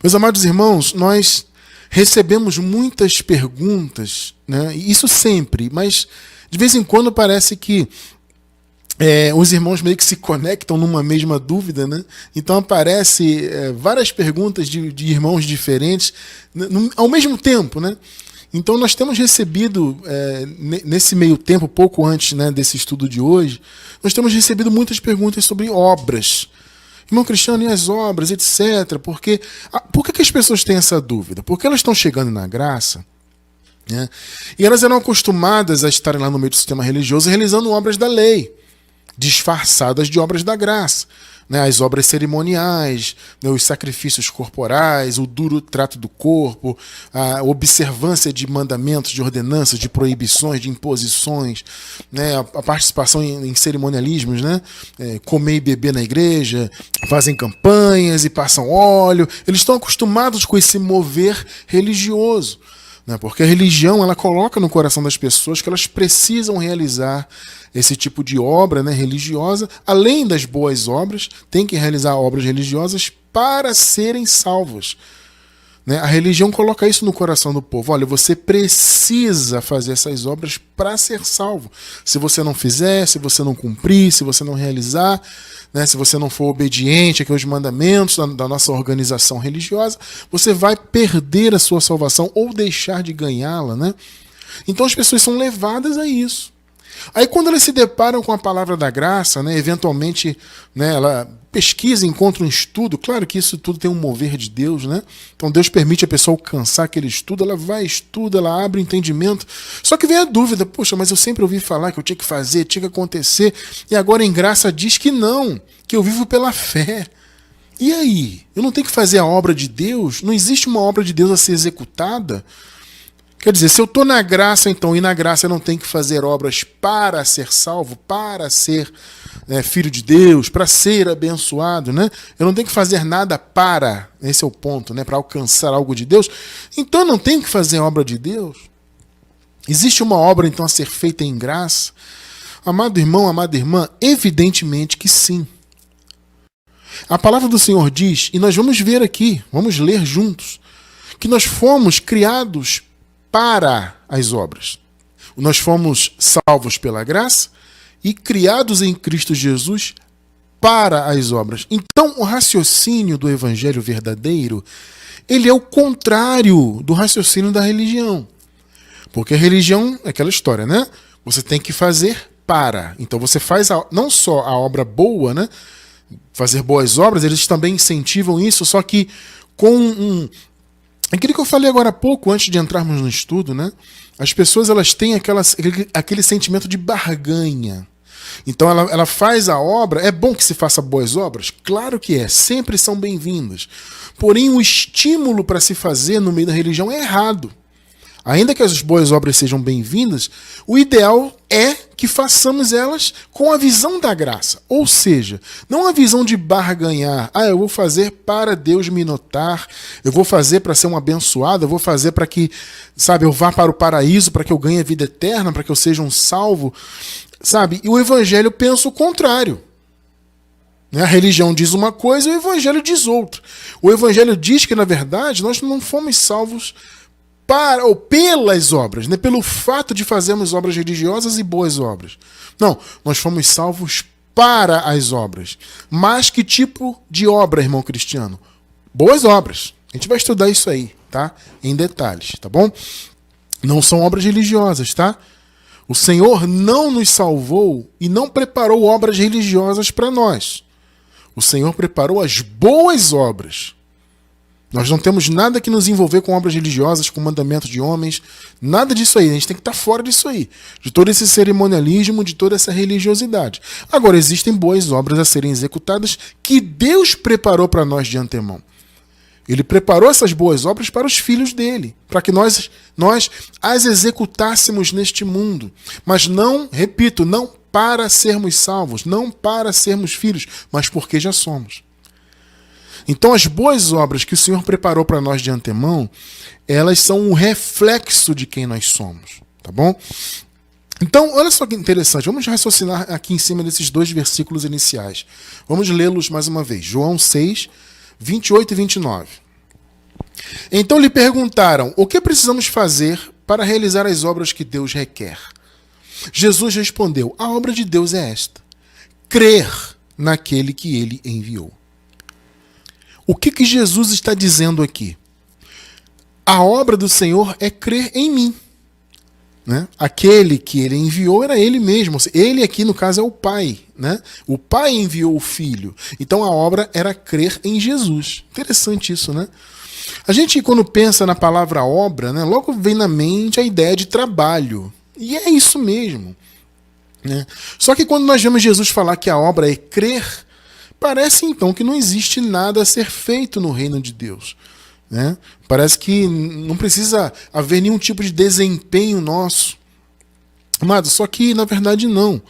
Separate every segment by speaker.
Speaker 1: Meus amados irmãos, nós recebemos muitas perguntas, né? Isso sempre, mas de vez em quando parece que os irmãos meio que se conectam numa mesma dúvida, né? Então aparece várias perguntas de irmãos diferentes ao mesmo tempo, né? Então nós temos recebido, nesse meio tempo, pouco antes, né, desse estudo de hoje, nós temos recebido muitas perguntas sobre obras. Irmão Cristiano, e as obras, etc. Por que as pessoas têm essa dúvida? Porque elas estão chegando na graça, né? E elas eram acostumadas a estarem lá no meio do sistema religioso realizando obras da lei, disfarçadas de obras da graça, né? As obras cerimoniais, né? Os sacrifícios corporais, o duro trato do corpo, a observância de mandamentos, de ordenanças, de proibições, de imposições, né? A participação em cerimonialismos, né? Comer e beber na igreja, fazem campanhas e passam óleo. Eles estão acostumados com esse mover religioso, né? Porque a religião, ela coloca no coração das pessoas que elas precisam realizar esse tipo de obra, né, religiosa. Além das boas obras, tem que realizar obras religiosas para serem salvos, né? A religião coloca isso no coração do povo. Olha, você precisa fazer essas obras para ser salvo. Se você não fizer, se você não cumprir, se você não realizar, né, se você não for obediente aos mandamentos da nossa organização religiosa, você vai perder a sua salvação ou deixar de ganhá-la, né? Então as pessoas são levadas a isso. Aí quando elas se deparam com a palavra da graça, né, eventualmente, né, ela pesquisa, encontra um estudo, claro que isso tudo tem um mover de Deus, né? Então Deus permite a pessoa alcançar aquele estudo, ela vai, estuda, ela abre o entendimento, só que vem a dúvida, poxa, mas eu sempre ouvi falar que eu tinha que fazer, tinha que acontecer, e agora em graça diz que não, que eu vivo pela fé. E aí? Eu não tenho que fazer a obra de Deus? Não existe uma obra de Deus a ser executada? Quer dizer, se eu estou na graça, então, e na graça eu não tenho que fazer obras para ser salvo, para ser filho de Deus, para ser abençoado, né? Eu não tenho que fazer nada para, esse é o ponto, né? Para alcançar algo de Deus. Então eu não tenho que fazer a obra de Deus? Existe uma obra, então, a ser feita em graça? Amado irmão, amada irmã, evidentemente que sim. A palavra do Senhor diz, e nós vamos ver aqui, vamos ler juntos, que nós fomos criados para as obras. Nós fomos salvos pela graça e criados em Cristo Jesus para as obras. Então, o raciocínio do evangelho verdadeiro, ele é o contrário do raciocínio da religião. Porque a religião é aquela história, né? Você tem que fazer para. Então, você faz não só a obra boa, né? Fazer boas obras, eles também incentivam isso, só que com aquilo que eu falei agora há pouco, antes de entrarmos no estudo, né? As pessoas, elas têm aquele sentimento de barganha. Então ela faz a obra. É bom que se faça boas obras? Claro que é, sempre são bem-vindas. Porém, o estímulo para se fazer no meio da religião é errado. Ainda que as boas obras sejam bem-vindas, o ideal é que façamos elas com a visão da graça. Ou seja, não a visão de barganhar. Eu vou fazer para Deus me notar, eu vou fazer para ser um abençoado, eu vou fazer para que, sabe, eu vá para o paraíso, para que eu ganhe a vida eterna, para que eu seja um salvo. Sabe? E o evangelho pensa o contrário. A religião diz uma coisa e o evangelho diz outra. O evangelho diz que, na verdade, nós não fomos salvos para ou pelas obras, né? Pelo fato de fazermos obras religiosas e boas obras. Não, nós fomos salvos para as obras. Mas que tipo de obra, irmão Cristiano? Boas obras. A gente vai estudar isso aí, tá? Em detalhes, tá bom? Não são obras religiosas, tá? O Senhor não nos salvou e não preparou obras religiosas para nós. O Senhor preparou as boas obras. Nós não temos nada que nos envolver com obras religiosas, com mandamentos de homens, nada disso aí. A gente tem que estar fora disso aí, de todo esse cerimonialismo, de toda essa religiosidade. Agora, existem boas obras a serem executadas que Deus preparou para nós de antemão. Ele preparou essas boas obras para os filhos dele, para que nós as executássemos neste mundo. Mas não, repito, não para sermos salvos, não para sermos filhos, mas porque já somos. Então as boas obras que o Senhor preparou para nós de antemão, elas são um reflexo de quem nós somos, tá bom? Então, olha só que interessante, vamos raciocinar aqui em cima desses dois versículos iniciais. Vamos lê-los mais uma vez. João 6, 28 e 29. Então lhe perguntaram: o que precisamos fazer para realizar as obras que Deus requer? Jesus respondeu: a obra de Deus é esta: crer naquele que ele enviou. O que Jesus está dizendo aqui? A obra do Senhor é crer em mim. Né? Aquele que ele enviou era ele mesmo. Ele aqui, no caso, é o Pai. Né? O Pai enviou o Filho. Então a obra era crer em Jesus. Interessante isso, né? A gente, quando pensa na palavra obra, né, logo vem na mente a ideia de trabalho. E é isso mesmo. Né? Só que quando nós vemos Jesus falar que a obra é crer, parece então que não existe nada a ser feito no reino de Deus. Né? Parece que não precisa haver nenhum tipo de desempenho nosso. Amado, só que na verdade não.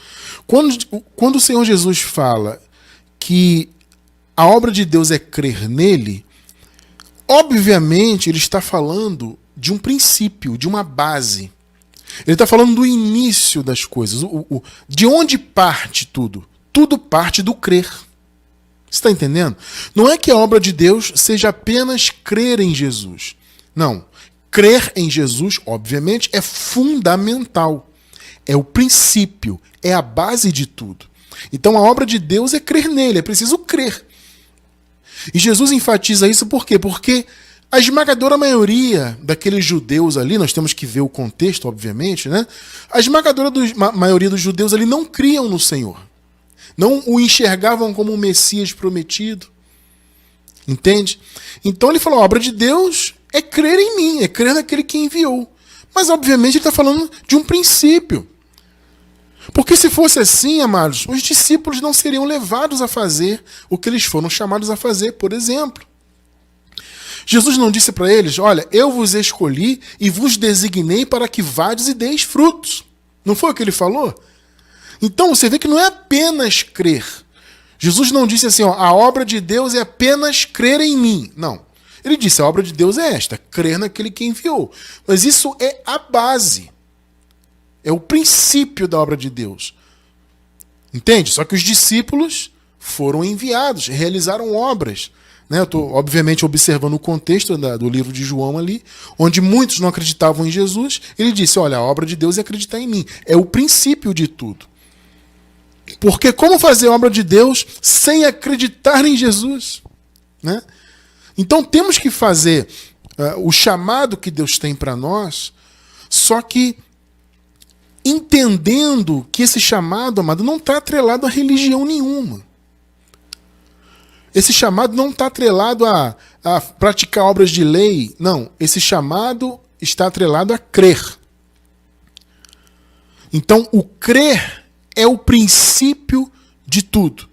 Speaker 1: Quando o Senhor Jesus fala que a obra de Deus é crer nele, obviamente ele está falando de um princípio, de uma base. Ele está falando do início das coisas. De onde parte tudo? Tudo parte do crer. Você está entendendo? Não é que a obra de Deus seja apenas crer em Jesus. Não. Crer em Jesus, obviamente, é fundamental. É o princípio, é a base de tudo. Então a obra de Deus é crer nele, é preciso crer. E Jesus enfatiza isso por quê? Porque a esmagadora maioria daqueles judeus ali, nós temos que ver o contexto, obviamente, né? A esmagadora maioria dos judeus ali não criam no Senhor. Não o enxergavam como um Messias prometido. Entende? Então ele falou, a obra de Deus é crer em mim, é crer naquele que enviou. Mas obviamente ele está falando de um princípio. Porque se fosse assim, amados, os discípulos não seriam levados a fazer o que eles foram chamados a fazer, por exemplo. Jesus não disse para eles, olha, eu vos escolhi e vos designei para que vades e deis frutos. Não foi o que ele falou? Então você vê que não é apenas crer. Jesus não disse assim, ó, a obra de Deus é apenas crer em mim. Não. Ele disse, a obra de Deus é esta, crer naquele que enviou. Mas isso é a base. É o princípio da obra de Deus. Entende? Só que os discípulos foram enviados, realizaram obras. Né? Eu estou, obviamente, observando o contexto do livro de João ali, onde muitos não acreditavam em Jesus. Ele disse, olha, a obra de Deus é acreditar em mim. É o princípio de tudo. Porque como fazer a obra de Deus sem acreditar em Jesus? Né? Então temos que fazer o chamado que Deus tem para nós, só que entendendo que esse chamado, amado, não está atrelado a religião nenhuma. Esse chamado não está atrelado a praticar obras de lei. Não, esse chamado está atrelado a crer. Então o crer é o princípio de tudo.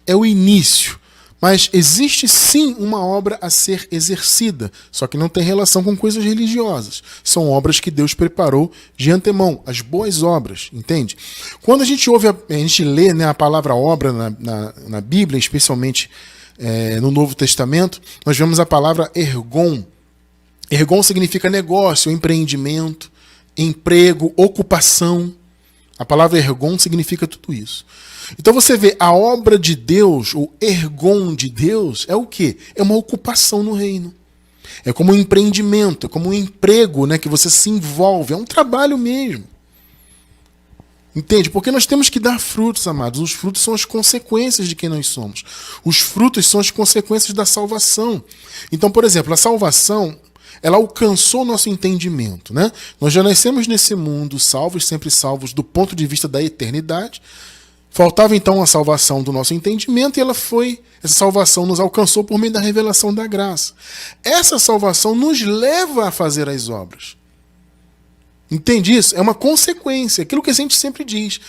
Speaker 1: É o início. Mas existe sim uma obra a ser exercida, só que não tem relação com coisas religiosas. São obras que Deus preparou de antemão, as boas obras, entende? Quando a gente ouve, a gente lê, né, a palavra obra na Bíblia, especialmente no Novo Testamento, nós vemos a palavra ergon. Ergon significa negócio, empreendimento, emprego, ocupação. A palavra ergon significa tudo isso. Então você vê, a obra de Deus, o ergon de Deus, é o quê? É uma ocupação no reino. É como um empreendimento, é como um emprego, né, que você se envolve. É um trabalho mesmo. Entende? Porque nós temos que dar frutos, amados. Os frutos são as consequências de quem nós somos. Os frutos são as consequências da salvação. Então, por exemplo, a salvação, ela alcançou o nosso entendimento, né? Nós já nascemos nesse mundo salvos, sempre salvos do ponto de vista da eternidade. Faltava então a salvação do nosso entendimento e essa salvação nos alcançou por meio da revelação da graça. Essa salvação nos leva a fazer as obras. Entende isso? É uma consequência, aquilo que a gente sempre diz.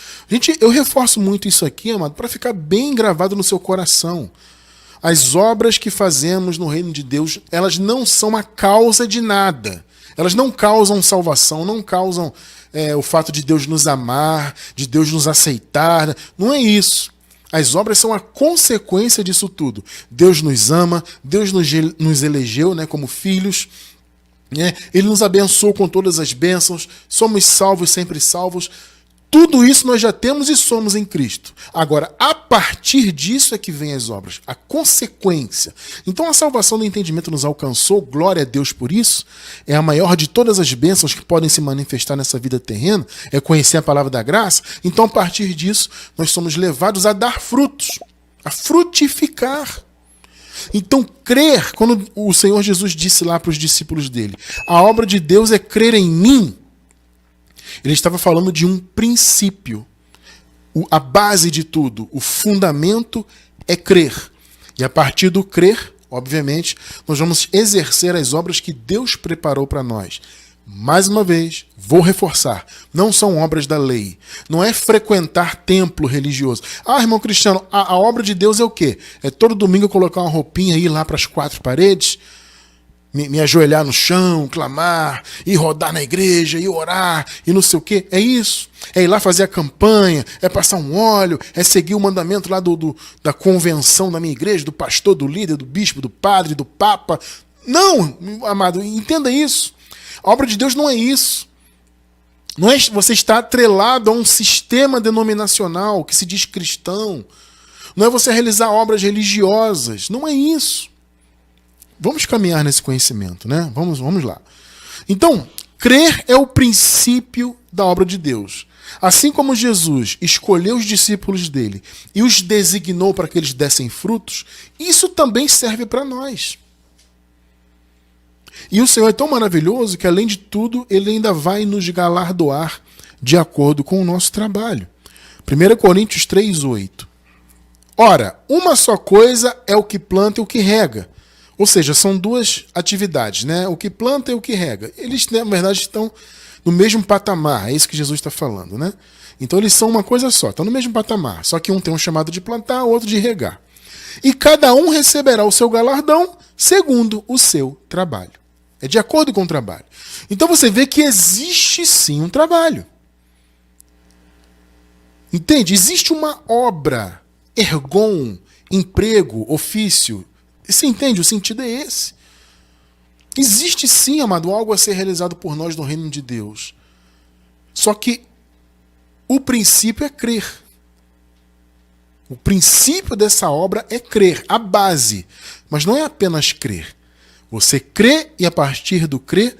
Speaker 1: Eu reforço muito isso aqui, amado, para ficar bem gravado no seu coração. As obras que fazemos no reino de Deus, elas não são a causa de nada. Elas não causam salvação, não causam o fato de Deus nos amar, de Deus nos aceitar. Não é isso. As obras são a consequência disso tudo. Deus nos ama, Deus nos elegeu, né, como filhos. Ele nos abençoou com todas as bênçãos. Somos salvos, sempre salvos. Tudo isso nós já temos e somos em Cristo. Agora, a partir disso é que vem as obras, a consequência. Então a salvação do entendimento nos alcançou, glória a Deus por isso, é a maior de todas as bênçãos que podem se manifestar nessa vida terrena, é conhecer a palavra da graça. Então a partir disso nós somos levados a dar frutos, a frutificar. Então crer, quando o Senhor Jesus disse lá para os discípulos dele, a obra de Deus é crer em mim, ele estava falando de um princípio. A base de tudo, o fundamento é crer. E a partir do crer, obviamente, nós vamos exercer as obras que Deus preparou para nós. Mais uma vez, vou reforçar, não são obras da lei. Não é frequentar templo religioso. Ah, irmão Cristiano, a obra de Deus é o quê? É todo domingo eu colocar uma roupinha e ir lá para as 4 paredes? Me ajoelhar no chão, clamar, e rodar na igreja, e orar, e não sei o quê. É isso. É ir lá fazer a campanha, é passar um óleo, é seguir o mandamento lá da convenção da minha igreja, do pastor, do líder, do bispo, do padre, do papa. Não, amado, entenda isso. A obra de Deus não é isso. Não é você estar atrelado a um sistema denominacional que se diz cristão. Não é você realizar obras religiosas. Não é isso. Vamos caminhar nesse conhecimento, né? Vamos lá. Então, crer é o princípio da obra de Deus. Assim como Jesus escolheu os discípulos dele e os designou para que eles dessem frutos, isso também serve para nós. E o Senhor é tão maravilhoso que, além de tudo, ele ainda vai nos galardoar de acordo com o nosso trabalho. 1 Coríntios 3:8. Ora, uma só coisa é o que planta e o que rega. Ou seja, são duas atividades, né? O que planta e o que rega. Eles, na verdade, estão no mesmo patamar. É isso que Jesus está falando, né? Então eles são uma coisa só, estão no mesmo patamar. Só que um tem um chamado de plantar, o outro de regar. E cada um receberá o seu galardão segundo o seu trabalho. É de acordo com o trabalho. Então você vê que existe sim um trabalho. Entende? Existe uma obra, ergon, emprego, ofício. Você entende? O sentido é esse. Existe sim, amado, algo a ser realizado por nós no reino de Deus. Só que o princípio é crer. O princípio dessa obra é crer, a base. Mas não é apenas crer. Você crê e a partir do crer,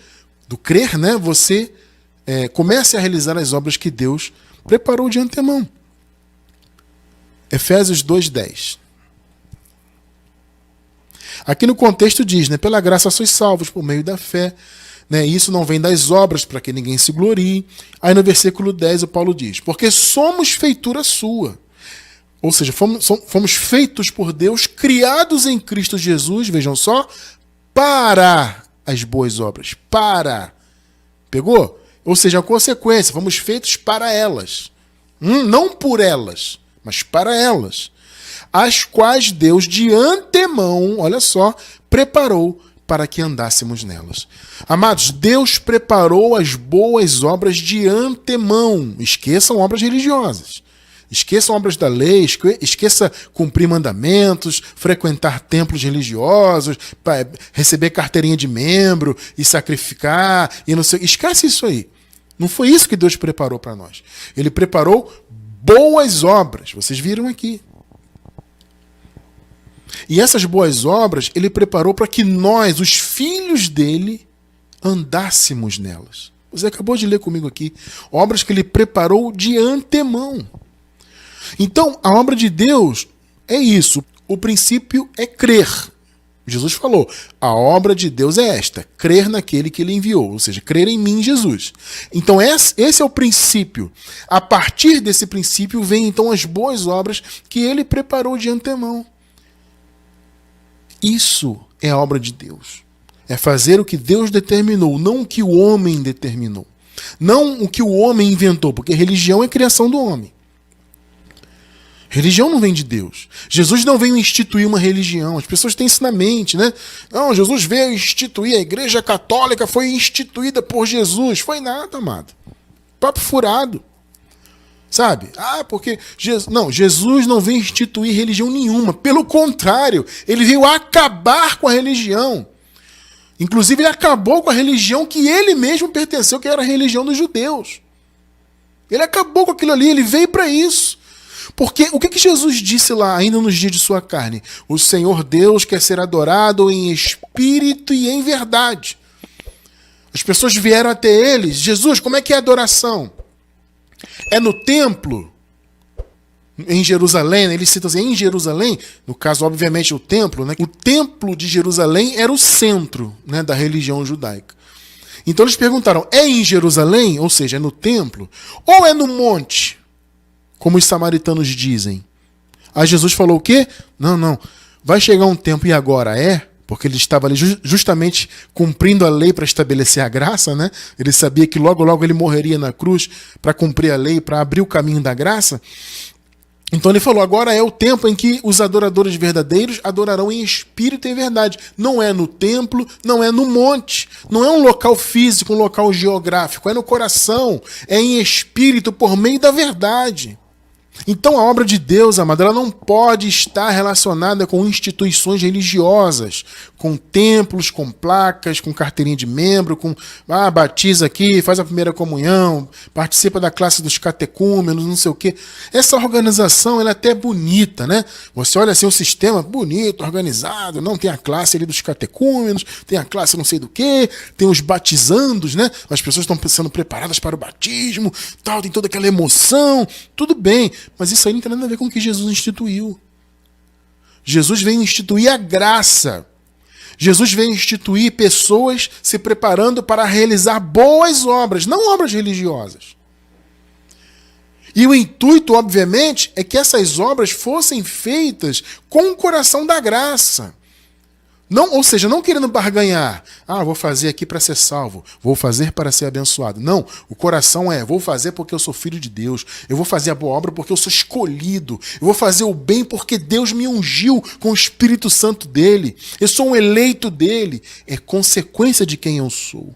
Speaker 1: né, você começa a realizar as obras que Deus preparou de antemão. Efésios 2:10. Aqui no contexto diz, né, pela graça sois salvos por meio da fé, né, isso não vem das obras para que ninguém se glorie. Aí no versículo 10 o Paulo diz, porque somos feitura sua. Ou seja, fomos feitos por Deus, criados em Cristo Jesus, vejam só, para as boas obras. Para. Pegou? Ou seja, a consequência, fomos feitos para elas. Não por elas, mas para elas. As quais Deus de antemão, olha só, preparou para que andássemos nelas. Amados, Deus preparou as boas obras de antemão. Esqueçam obras religiosas. Esqueçam obras da lei, esqueça cumprir mandamentos, frequentar templos religiosos, receber carteirinha de membro e sacrificar, e não sei. Esquece isso aí. Não foi isso que Deus preparou para nós. Ele preparou boas obras. Vocês viram aqui. E essas boas obras ele preparou para que nós, os filhos dele, andássemos nelas. Você acabou de ler comigo aqui. Obras que ele preparou de antemão. Então, a obra de Deus é isso. O princípio é crer. Jesus falou, a obra de Deus é esta, crer naquele que ele enviou, ou seja, crer em mim, Jesus. Então, esse é o princípio. A partir desse princípio, vem então as boas obras que ele preparou de antemão. Isso é a obra de Deus. É fazer o que Deus determinou, não o que o homem determinou. Não o que o homem inventou, porque religião é criação do homem. Religião não vem de Deus. Jesus não veio instituir uma religião. As pessoas têm isso na mente, né? Não, Jesus veio instituir, a igreja católica foi instituída por Jesus. Foi nada, amado. Papo furado. Sabe? Porque Jesus não veio instituir religião nenhuma. Pelo contrário, ele veio acabar com a religião. Inclusive, ele acabou com a religião que ele mesmo pertenceu, que era a religião dos judeus. Ele acabou com aquilo ali, ele veio para isso. Porque o que Jesus disse lá, ainda nos dias de sua carne? O Senhor Deus quer ser adorado em espírito e em verdade. As pessoas vieram até ele: Jesus, como é que é a adoração? É no templo? Em Jerusalém, né? Ele cita assim, em Jerusalém, no caso, obviamente, o templo, né? O templo de Jerusalém era o centro, né, da religião judaica. Então eles perguntaram, é em Jerusalém, ou seja, é no templo, ou é no monte, como os samaritanos dizem? Aí Jesus falou o quê? Não, vai chegar um tempo, e agora é? Porque ele estava ali justamente cumprindo a lei para estabelecer a graça, né? Ele sabia que logo, logo ele morreria na cruz para cumprir a lei, para abrir o caminho da graça. Então ele falou, agora é o tempo em que os adoradores verdadeiros adorarão em espírito e em verdade. Não é no templo, não é no monte, não é um local físico, um local geográfico, é no coração, é em espírito, por meio da verdade. Então a obra de Deus, amado, ela não pode estar relacionada com instituições religiosas, com templos, com placas, com carteirinha de membro, com batiza aqui, faz a primeira comunhão, participa da classe dos catecúmenos, não sei o quê. Essa organização, ela é até bonita, né? Você olha assim o sistema, bonito, organizado, não tem a classe ali dos catecúmenos, tem a classe não sei do quê, tem os batizandos, né? As pessoas estão sendo preparadas para o batismo, tal, tem toda aquela emoção, tudo bem. Mas isso aí não tem nada a ver com o que Jesus instituiu. Jesus veio instituir a graça. Jesus veio instituir pessoas se preparando para realizar boas obras, não obras religiosas. E o intuito, obviamente, é que essas obras fossem feitas com o coração da graça. Não, ou seja, não querendo barganhar. Vou fazer aqui para ser salvo. Vou fazer para ser abençoado. Não, o coração é, vou fazer porque eu sou filho de Deus. Eu vou fazer a boa obra porque eu sou escolhido. Eu vou fazer o bem porque Deus me ungiu com o Espírito Santo dele. Eu sou um eleito dele. É consequência de quem eu sou.